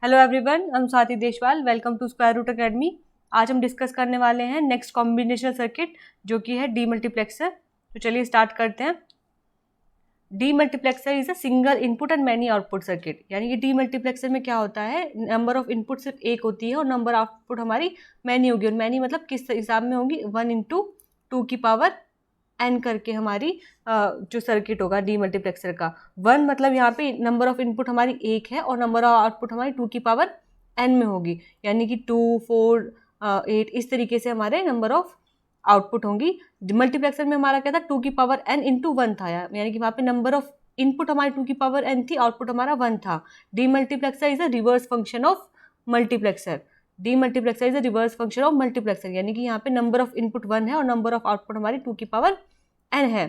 Hello everyone, हम Swati Deshwal. Welcome to square root academy. आज हम डिस्कस करने वाले हैं नेक्स्ट कॉम्बिनेशनल सर्किट जो कि है डीमल्टीप्लेक्सर। तो चलिए स्टार्ट करते हैं। Demultiplexer is a single input and many output circuit. यानी कि डीमल्टीप्लेक्सर में क्या होता है, नंबर ऑफ इनपुट सिर्फ एक होती है और नंबर ऑफ आउटपुट हमारी मैनी होगी। और मैनी मतलब किस हिसाब में होगी, 1 × 2 n करके हमारी जो सर्किट होगा डीमल्टीप्लेक्सर का। 1 मतलब यहाँ पे नंबर ऑफ इनपुट हमारी एक है और नंबर ऑफ आउटपुट हमारी 2n में होगी। यानी कि 2, 4, 8 इस तरीके से हमारे नंबर ऑफ आउटपुट होंगी। मल्टीप्लेक्सर में हमारा क्या था, 2n × 1 था, यानी कि वहाँ पे नंबर ऑफ इनपुट हमारी 2n थी, आउटपुट हमारा 1 था। Demultiplexer is a reverse function of multiplexer. Demultiplexer is a reverse function of multiplexer, यानी कि यहाँ पे नंबर ऑफ इनपुट 1 है और नंबर ऑफ आउटपुट हमारी 2n है।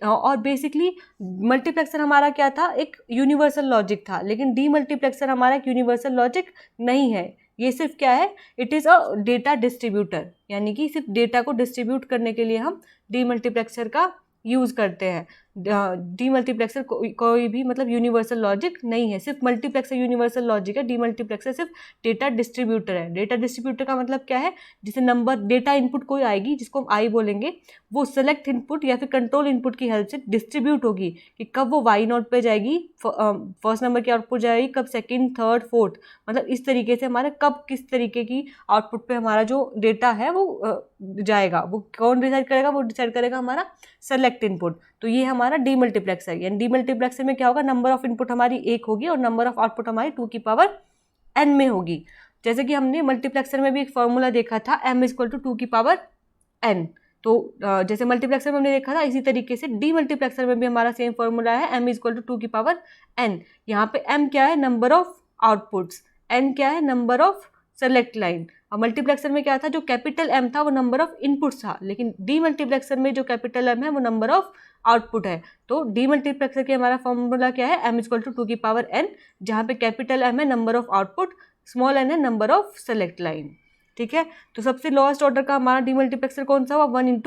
और बेसिकली मल्टीप्लेक्सर हमारा क्या था, एक यूनिवर्सल लॉजिक था, लेकिन डीमल्टीप्लेक्सर हमारा एक यूनिवर्सल लॉजिक नहीं है। ये सिर्फ क्या है, it is a data distributor, यानी कि सिर्फ डेटा को डिस्ट्रीब्यूट करने के लिए हम डीमल्टीप्लेक्सर का यूज़ करते हैं। डीमल्टीप्लेक्सर कोई भी मतलब यूनिवर्सल लॉजिक नहीं है, सिर्फ मल्टीप्लेक्सर यूनिवर्सल लॉजिक है। डीमल्टीप्लेक्सर सिर्फ डेटा डिस्ट्रीब्यूटर है। डेटा डिस्ट्रीब्यूटर का मतलब क्या है, जिसे नंबर डेटा इनपुट कोई आएगी जिसको हम आई बोलेंगे, वो सेलेक्ट इनपुट या फिर कंट्रोल इनपुट की हेल्प से डिस्ट्रीब्यूट होगी कि कब वो वाई नॉट पे जाएगी, फर्स्ट नंबर की आउटपुट जाएगी, कब सेकंड, थर्ड, फोर्थ, मतलब इस तरीके से हमारे कब किस तरीके की आउटपुट पे हमारा जो डेटा है वो जाएगा। वो कौन डिसाइड करेगा, वो डिसाइड करेगा हमारा सेलेक्ट इनपुट। तो ये हमारा डीमल्टीप्लेक्सर है। यानी डीमल्टीप्लेक्सर में क्या होगा, नंबर ऑफ इनपुट हमारी एक होगी और नंबर ऑफ आउटपुट हमारी 2n में होगी। जैसे कि हमने मल्टीप्लेक्सर में भी एक फॉर्मूला देखा था, m = 2n। तो जैसे मल्टीप्लेक्सर में हमने देखा था, इसी तरीके से डीमल्टीप्लेक्सर में भी हमारा सेम फॉर्मूला है, m = 2n। यहाँ पे m क्या है, नंबर ऑफ आउटपुट्स, n क्या है, नंबर ऑफ सेलेक्ट लाइन। और मल्टीप्लेक्सर में क्या था, जो कैपिटल M था वो नंबर ऑफ इनपुट्स था, लेकिन डीमल्टीप्लेक्सर में जो कैपिटल M है वो नंबर ऑफ आउटपुट है। तो डीमल्टीप्लेक्सर के हमारा फॉर्मूला क्या है, m = 2n, जहाँ पे कैपिटल M है number of output, small n है नंबर ऑफ सेलेक्ट लाइन। ठीक है, तो सबसे लोएस्ट ऑर्डर का हमारा डीमल्टीप्लेक्सर कौन सा हुआ, 1 ×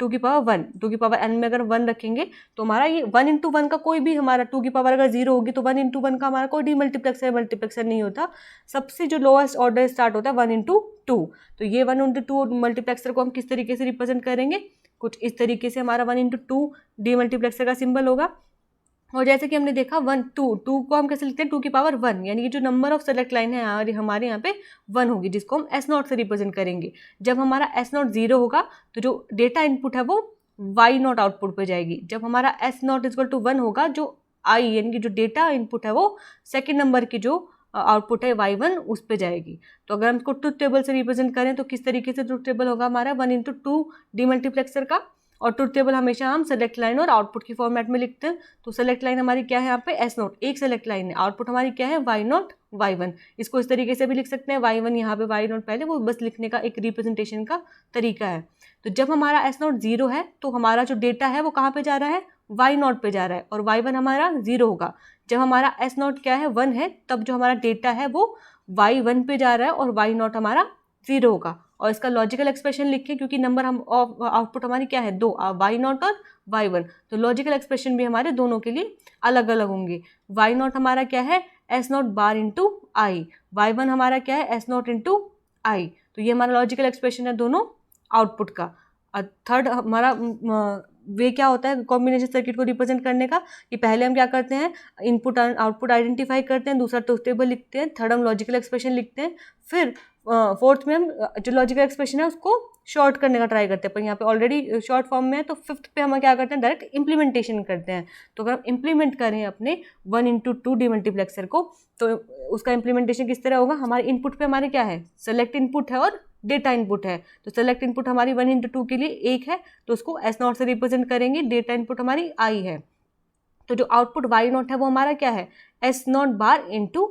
2n में अगर 1 रखेंगे तो हमारा ये 1 × 1 का कोई भी हमारा 2 की पावर अगर 0 होगी तो 1 × 1 का हमारा कोई डीमल्टीप्लेक्सर मल्टीप्लेक्सर नहीं होता। सबसे जो लोएस्ट ऑर्डर स्टार्ट होता है 1 × 2। तो ये 1 × 2 मल्टीप्लेक्सर को हम किस तरीके से रिप्रेजेंट करेंगे, कुछ इस तरीके से हमारा 1 × 2 डीमल्टीप्लेक्सर का सिंबल होगा। और जैसे कि हमने देखा 1, 2 को हम कैसे लिखते हैं, 2 की पावर 1, यानी कि जो नंबर ऑफ सेलेक्ट लाइन है हमारे यहाँ पे 1 होगी, जिसको हम S0 से रिप्रेजेंट करेंगे। जब हमारा S0 0 होगा तो जो डेटा इनपुट है वो Y0 आउटपुट पे जाएगी। जब हमारा S0 = 1 होगा, जो I यानी कि जो डेटा इनपुट है वो सेकेंड नंबर की जो आउटपुट है Y1 उस पे जाएगी। तो अगर हम इसको ट्रुथ टेबल से रिप्रेजेंट करें तो किस तरीके से ट्रुथ टेबल होगा हमारा, 1 × 2 डीमल्टीप्लेक्सर का। और ट्रुथ टेबल हमेशा हम सेलेक्ट लाइन और आउटपुट की फॉर्मेट में लिखते हैं। तो सेलेक्ट लाइन हमारी क्या है, यहाँ पे S0 एक सेलेक्ट लाइन है, आउटपुट हमारी क्या है, Y0, Y1। इसको इस तरीके से भी लिख सकते हैं, Y1 यहाँ पे, Y0 पहले, वो बस लिखने का एक रिप्रेजेंटेशन का तरीका है। तो जब हमारा S0 0 है तो हमारा जो डेटा है वो कहाँ पे जा रहा है, Y0 पे जा रहा है, और Y1 हमारा 0 होगा। जब हमारा S0 क्या है, 1 है, तब जो हमारा डेटा है वो Y1 पे जा रहा है और Y0 हमारा 0 होगा। और इसका लॉजिकल एक्सप्रेशन लिखें, क्योंकि नंबर हम आउटपुट हमारी क्या है, 2, Y0 और Y1। तो लॉजिकल एक्सप्रेशन भी हमारे दोनों के लिए अलग अलग होंगे। Y0 हमारा क्या है, S0 बार × I, Y1 हमारा क्या है, S0 × I। तो ये हमारा लॉजिकल एक्सप्रेशन है दोनों आउटपुट का। थर्ड हमारा वे क्या होता है कॉम्बिनेशन सर्किट को रिप्रेजेंट करने का, कि पहले हम क्या करते हैं, इनपुट आउटपुट आइडेंटिफाई करते हैं, दूसरा ट्रुथ टेबल लिखते हैं, थर्ड हम लॉजिकल एक्सप्रेशन लिखते हैं, फिर फोर्थ में हम जो लॉजिकल एक्सप्रेशन है उसको शॉर्ट करने का ट्राई करते हैं। पर यहाँ पे ऑलरेडी शॉर्ट फॉर्म में है, तो फिफ्थ पे हम क्या करते हैं, डायरेक्ट इम्प्लीमेंटेशन करते हैं। तो अगर हम इम्प्लीमेंट करें अपने 1 × 2 डीमल्टीप्लेक्सर को, तो उसका इम्प्लीमेंटेशन किस तरह होगा, हमारे इनपुट पे हमारे क्या है, सेलेक्ट इनपुट है और डेटा इनपुट है। तो सेलेक्ट इनपुट हमारी 1 × 2 के लिए 1 है, तो उसको S0 से रिप्रेजेंट करेंगे। डेटा इनपुट हमारी I है, तो जो आउटपुट Y0 है वो हमारा क्या है, S0 बार ×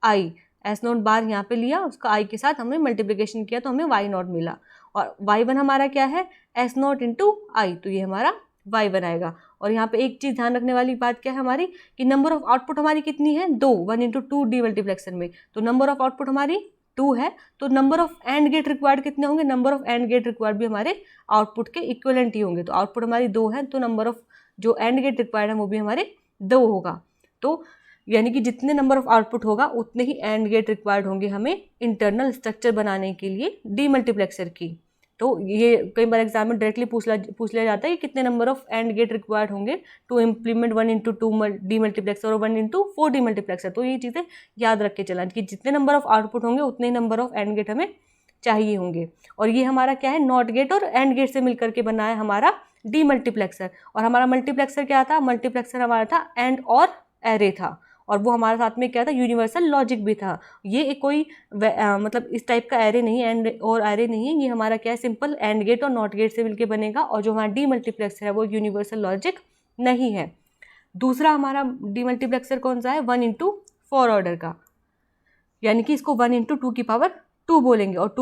I। S0 बार यहाँ पे लिया, उसका I के साथ हमने मल्टीप्लिकेशन किया तो हमें Y0 मिला। और Y1 हमारा क्या है, S0 × I, तो ये हमारा Y1 आएगा। और यहाँ पे एक चीज़ ध्यान रखने वाली बात क्या है हमारी, कि नंबर ऑफ आउटपुट हमारी कितनी है, 2, 1 × 2 डीमल्टीप्लेक्सर में। तो नंबर ऑफ आउटपुट हमारी 2 है, तो number of and gate required कितने होंगे, number of and gate required भी हमारे आउटपुट के इक्विवेलेंट ही होंगे। तो आउटपुट हमारी 2 है, तो नंबर ऑफ जो एंड गेट रिक्वायर्ड है वो भी हमारे 2 होगा। तो यानी कि जितने नंबर ऑफ आउटपुट होगा उतने ही एंड गेट रिक्वायर्ड होंगे हमें इंटरनल स्ट्रक्चर बनाने के लिए डीमल्टीप्लेक्सर की। तो ये कई बार एग्जाम में डायरेक्टली पूछ लिया जाता है कि कितने number of and gate required होंगे टू इम्प्लीमेंट 1x2 डीमल्टीप्लेक्सर और 1x4 डीमल्टीप्लेक्सर। तो ये चीज़ें याद रख के चलाएं कि जितने नंबर ऑफ आउटपुट होंगे उतने ही नंबर ऑफ एंड गेट हमें चाहिए होंगे। और ये हमारा क्या है, नॉट गेट और एंड गेट से मिलकर के बना है हमारा डीमल्टीप्लेक्सर। और हमारा मल्टीप्लेक्सर क्या था, मल्टीप्लेक्सर हमारा था एंड और एरे था, और वो हमारे साथ में क्या था, यूनिवर्सल लॉजिक भी था। ये एक कोई मतलब इस टाइप का एरे नहीं है, एंड और एरे नहीं है, ये हमारा क्या है, सिंपल एंड गेट और नॉट गेट से मिलकर बनेगा। और जो हमारा डीमल्टीप्लेक्सर है वो यूनिवर्सल लॉजिक नहीं है। दूसरा हमारा डीमल्टीप्लेक्सर कौन सा है, 1x4 ऑर्डर का, यानी कि इसको 1x2 बोलेंगे। और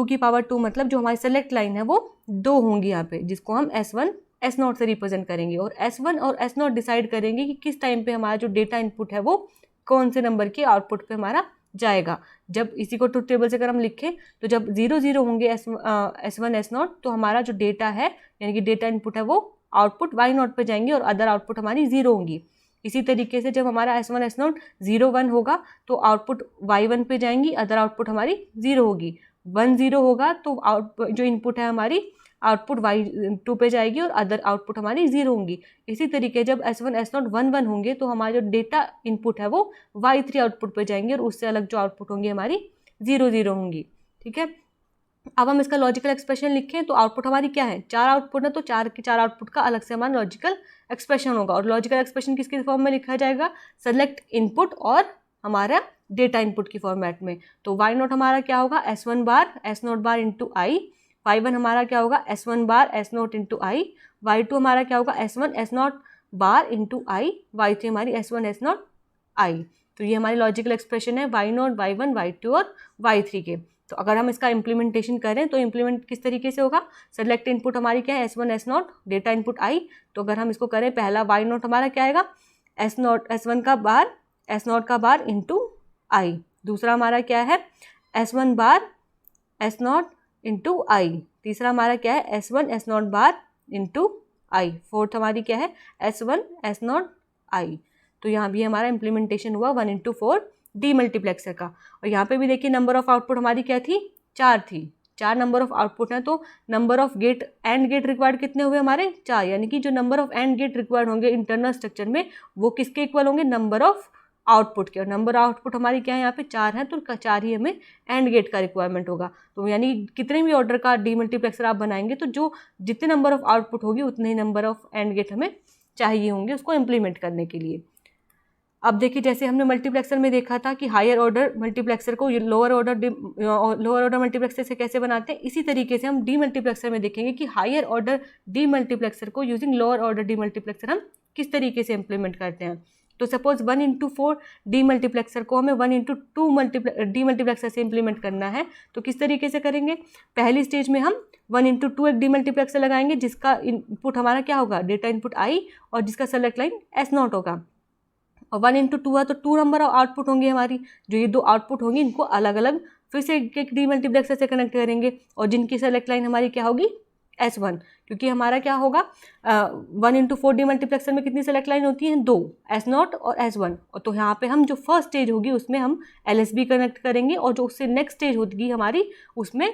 2 मतलब जो हमारी सेलेक्ट लाइन है वो 2 होंगी यहाँ पे, जिसको हम S1 S0 से रिप्रेजेंट करेंगे। और S1 और S0 डिसाइड करेंगे कि किस टाइम पे हमारा जो डेटा इनपुट है वो कौन से नंबर के आउटपुट पे हमारा जाएगा। जब इसी को ट्रुथ टेबल से अगर हम लिखें तो जब 0 0 होंगे S1 S0 तो हमारा जो डेटा है यानी कि डेटा इनपुट है वो आउटपुट Y0 पे जाएंगे और अदर आउटपुट हमारी 0 होंगी। इसी तरीके से जब हमारा S1 S0 0 1 होगा तो आउटपुट Y1 पे जाएंगी, अदर आउटपुट हमारी 0 होगी। 1 0 होगा तो जो इनपुट है हमारी आउटपुट Y2 पे जाएगी और अदर आउटपुट हमारी 0 होंगी। इसी तरीके जब S1 S0 1 1 होंगे तो हमारा जो डेटा इनपुट है वो Y3 आउटपुट पे जाएंगे और उससे अलग जो आउटपुट होंगी हमारी 0 0 होंगी। ठीक है, अब हम इसका लॉजिकल एक्सप्रेशन लिखें तो आउटपुट हमारी क्या है, 4 आउटपुट है तो 4 के 4 आउटपुट का अलग से हमारा लॉजिकल एक्सप्रेशन होगा। और लॉजिकल एक्सप्रेशन किसके फॉर्म में लिखा जाएगा, सेलेक्ट इनपुट और हमारा डेटा इनपुट की फॉर्मेट में। तो Y0 हमारा क्या होगा, S1 बार S0 बार इंटू आई। Y1 हमारा क्या होगा, S1 बार S0 इंटू आई। Y2 हमारा क्या होगा, S1 S0 बार इंटू आई। Y3 हमारी S1 S0 आई। तो ये हमारी लॉजिकल एक्सप्रेशन है Y0 Y1 Y2 और Y3 के। तो अगर हम इसका इम्प्लीमेंटेशन करें तो इम्प्लीमेंट किस तरीके से होगा, सेलेक्ट इनपुट हमारी क्या है, S1 S0 डेटा इनपुट आई। तो अगर हम इसको करें, पहला Y0 हमारा क्या आएगा, S1 का बार S0 का बार इंटू आई। दूसरा हमारा क्या है, S1 बार S0 इंटू आई। तीसरा हमारा क्या है, S1 S0 बार इंटू आई। फोर्थ हमारी क्या है, S1 S0 आई। तो यहाँ भी हमारा इम्प्लीमेंटेशन हुआ 1x4 डीमल्टीप्लेक्सर का। और यहाँ पे भी देखिए नंबर ऑफ आउटपुट हमारी क्या थी, 4 थी। 4 नंबर ऑफ आउटपुट हैं तो number of gate and gate required कितने हुए हमारे, 4। यानी कि जो number of and gate required होंगे इंटरनल स्ट्रक्चर में वो किसके इक्वल होंगे, नंबर ऑफ आउटपुट के। और नंबर आउटपुट हमारी क्या है, यहाँ पे 4 है तो 4 ही हमें एंड गेट का रिक्वायरमेंट होगा। तो यानी कितने भी ऑर्डर का डीमल्टीप्लेक्सर आप बनाएंगे तो जो जितने नंबर ऑफ आउटपुट होगी उतने ही नंबर ऑफ एंड गेट हमें चाहिए होंगे उसको इम्प्लीमेंट करने के लिए। अब देखिए जैसे हमने मल्टीप्लेक्सर में देखा था कि हायर ऑर्डर मल्टीप्लेक्सर को लोअर ऑर्डर मल्टीप्लेक्सर से कैसे बनाते हैं, इसी तरीके से हम डीमल्टीप्लेक्सर में देखेंगे कि हायर ऑर्डर डीमल्टीप्लेक्सर को यूजिंग लोअर ऑर्डर डीमल्टीप्लेक्सर हम किस तरीके से इम्प्लीमेंट करते हैं। तो सपोज 1x4 डीमल्टीप्लेक्सर को हमें 1x2 डीमल्टीप्लेक्सर से इम्प्लीमेंट करना है तो किस तरीके से करेंगे, पहली स्टेज में हम 1x2 एक डीमल्टीप्लेक्सर लगाएंगे जिसका इनपुट हमारा क्या होगा, डेटा इनपुट आई, और जिसका सेलेक्ट लाइन S0 होगा। और 1x2 है तो 2 नंबर आउटपुट होंगे हमारी, जो ये 2 आउटपुट होंगी इनको अलग अलग फिर से एक डीमल्टीप्लेक्सर से कनेक्ट करेंगे और जिनकी सेलेक्ट लाइन हमारी क्या होगी, S1। क्योंकि हमारा क्या होगा 1x4 डीमल्टीप्लेक्सर में कितनी सेलेक्ट लाइन होती हैं, 2, S0 और S1। और तो यहाँ पे हम जो फर्स्ट स्टेज होगी उसमें हम LSB कनेक्ट करेंगे और जो उससे नेक्स्ट स्टेज होगी हमारी उसमें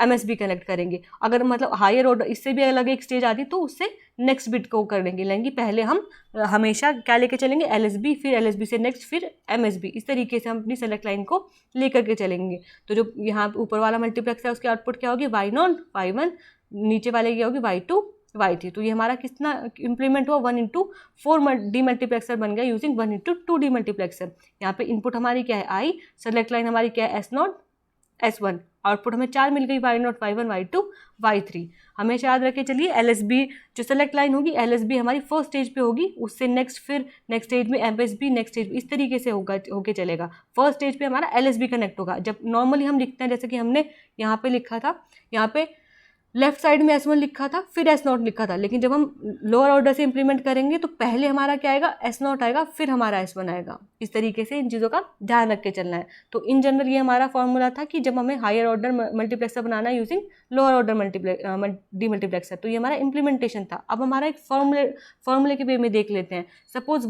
MSB कनेक्ट करेंगे। अगर मतलब हायर ऑर्डर इससे भी अलग एक स्टेज आती तो उससे नेक्स्ट बिट को कर लेंगे। पहले हम हमेशा क्या लेके चलेंगे, LSB, फिर LSB से नेक्स्ट, फिर MSB। इस तरीके से हम अपनी सेलेक्ट लाइन को लेकर के चलेंगे। तो जो यहाँ ऊपर वाला मल्टीप्लेक्स है उसकी आउटपुट क्या होगी, Y0 Y1, नीचे वाले की होगी Y2 Y3। तो ये हमारा कितना इम्प्लीमेंट हुआ, 1x4 डीमल्टीप्लेक्सर बन गया यूजिंग 1x2 डीमल्टीप्लेक्सर। यहाँ पे इनपुट हमारी क्या है, आई, सेलेक्ट लाइन हमारी क्या है, S0 S1, आउटपुट हमें 4 मिल गई, Y0 Y1 Y2 Y3। हमेशा याद रखे चलिए LSB जो सेलेक्ट लाइन होगी LSB हमारी फर्स्ट स्टेज पे होगी, उससे नेक्स्ट, फिर नेक्स्ट स्टेज में MSB, नेक्स्ट स्टेज इस तरीके से होके चलेगा। फर्स्ट स्टेज पे हमारा LSB कनेक्ट होगा। जब नॉर्मली हम लिखते हैं जैसे कि हमने यहाँ पे लिखा था, यहाँ पे लेफ्ट साइड में S1 लिखा था फिर S0 लिखा था, लेकिन जब हम लोअर ऑर्डर से इंप्लीमेंट करेंगे तो पहले हमारा क्या आएगा, S0 आएगा, फिर हमारा S1 आएगा। इस तरीके से इन चीज़ों का ध्यान रख के चलना है। तो इन जनरल ये हमारा फॉर्मूला था कि जब हमें हायर ऑर्डर मल्टीप्लेक्सर बनाना है यूजिंग लोअर ऑर्डर डीमल्टीप्लेक्सर, तो ये हमारा इंप्लीमेंटेशन था। अब हमारा एक फॉर्मूले के वे में देख लेते हैं। सपोज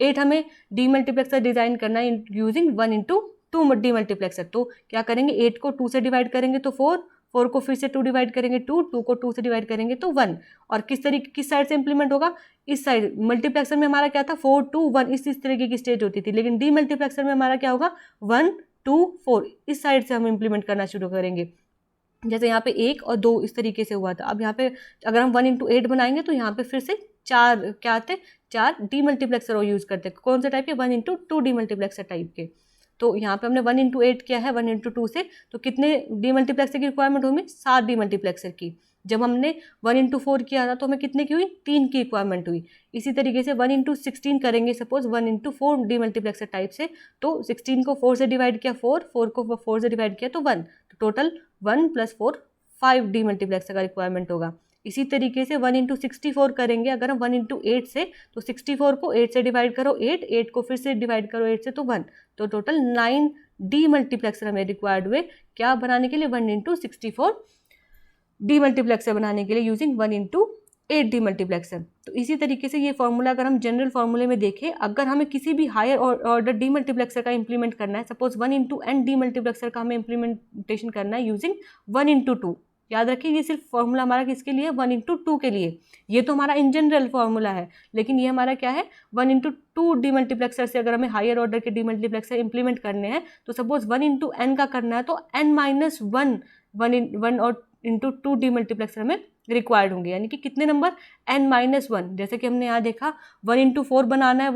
8 हमें डीमल्टीप्लेक्सर डिज़ाइन करना है यूजिंग 1/2 डीमल्टीप्लेक्सर। तो क्या करेंगे, 8 को 2 से डिवाइड करेंगे तो 4 को फिर से 2 डिवाइड करेंगे 2 को 2 से डिवाइड करेंगे तो 1। और किस साइड से इंप्लीमेंट होगा, इस साइड। मल्टीप्लेक्सर में हमारा क्या था, 4 2 1 इस तरीके की स्टेज होती थी, लेकिन डीमल्टीप्लेक्सर में हमारा क्या होगा, 1 2 4 इस साइड से हम इंप्लीमेंट करना शुरू करेंगे। जैसे यहाँ पे 1 और 2 इस तरीके से हुआ था। अब यहाँ पे अगर हम 1/8 बनाएंगे तो यहाँ पे फिर से 4 क्या आते, 4 डीमल्टीप्लेक्सर और यूज़ करते हैं। कौन से टाइप के, 1/2 डीमल्टीप्लेक्सर टाइप के। तो यहाँ पे हमने 1/8 किया है 1/2 से, तो कितने डीमल्टीप्लेक्सर की रिक्वायरमेंट होगी, 7 डीमल्टीप्लेक्सर की। जब हमने 1/4 किया था तो हमें कितने की हुई, 3 की रिक्वायरमेंट हुई। इसी तरीके से 1/16 करेंगे सपोज 1/4 डीमल्टीप्लेक्सर टाइप से, तो 16 को 4 से डिवाइड किया 4 को 4 से डिवाइड किया तो 1, तो टोटल 1 + 4 5 डीमल्टीप्लेक्सर का रिक्वायरमेंट होगा। इसी तरीके से 1/64 करेंगे अगर हम 1/8 से, तो 64 को 8 से डिवाइड करो 8 को फिर से डिवाइड करो 8 से तो 1, तो टोटल 9 डीमल्टीप्लेक्सर हमें रिक्वायर्ड हुए क्या बनाने के लिए, 1/64 डीमल्टीप्लेक्सर बनाने के लिए यूजिंग 1/8 डीमल्टीप्लेक्सर। तो इसी तरीके से ये फॉर्मूला अगर हम जनरल फॉर्मूले में देखें, अगर हमें किसी भी हायर ऑर्डर डीमल्टीप्लेक्सर का इंप्लीमेंट करना है, सपोज 1/n डीमल्टीप्लेक्सर का हमें इंप्लीमेंटेशन करना है यूजिंग 1/2। याद रखिए ये सिर्फ फॉर्मूला हमारा किसके लिए, 1/2 के लिए। ये तो हमारा इन जनरल फॉर्मूला है, लेकिन ये हमारा क्या है, 1/2 डीमल्टीप्लेक्सर से अगर हमें हायर ऑर्डर के डीमल्टीप्लेक्सर इंप्लीमेंट करने हैं, तो सपोज 1/n का करना है तो n-1 और ×2 डीमल्टीप्लेक्सर हमें रिक्वायर्ड होंगे, यानी कि कितने नंबर, n-1। जैसे कि हमने यहाँ देखा 1/4 बनाना है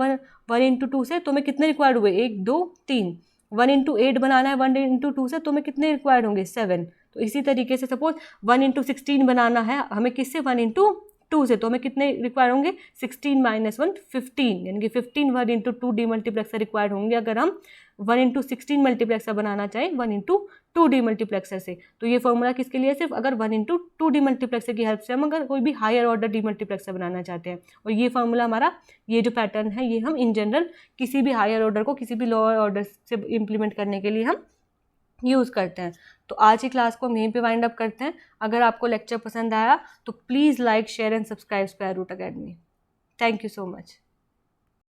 1/2 से, तो हमें कितने रिक्वायर्ड हुए, 1 2 3। 1/8 बनाना है 1/2 से, तो हमें कितने रिक्वायर्ड होंगे, 7। तो इसी तरीके से सपोज 1/16 बनाना है हमें किससे, 1/2 से, तो हमें कितने रिक्वायर होंगे, 16 - 1 15, यानी कि 15 1/2 डीमल्टीप्लेक्सर रिक्वायर्ड होंगे अगर हम 1/16 मल्टीप्लेक्सर बनाना चाहें 1/2 डीमल्टीप्लेक्सर से। तो ये फॉर्मूला किसके लिए, सिर्फ अगर 1/2 डीमल्टीप्लेक्सर की हेल्प से हम अगर कोई भी हायर ऑर्डर डीमल्टीप्लेक्सर बनाना चाहते हैं। और ये फॉर्मूला हमारा, ये जो पैटर्न है, ये हम इन जनरल किसी भी हायर ऑर्डर को किसी भी लोअर ऑर्डर से इंप्लीमेंट करने के लिए हम यूज़ करते हैं। तो आज की क्लास को हम यहीं पे वाइंड अप करते हैं। अगर आपको लेक्चर पसंद आया तो please like share and subscribe square root academy. Thank you so much.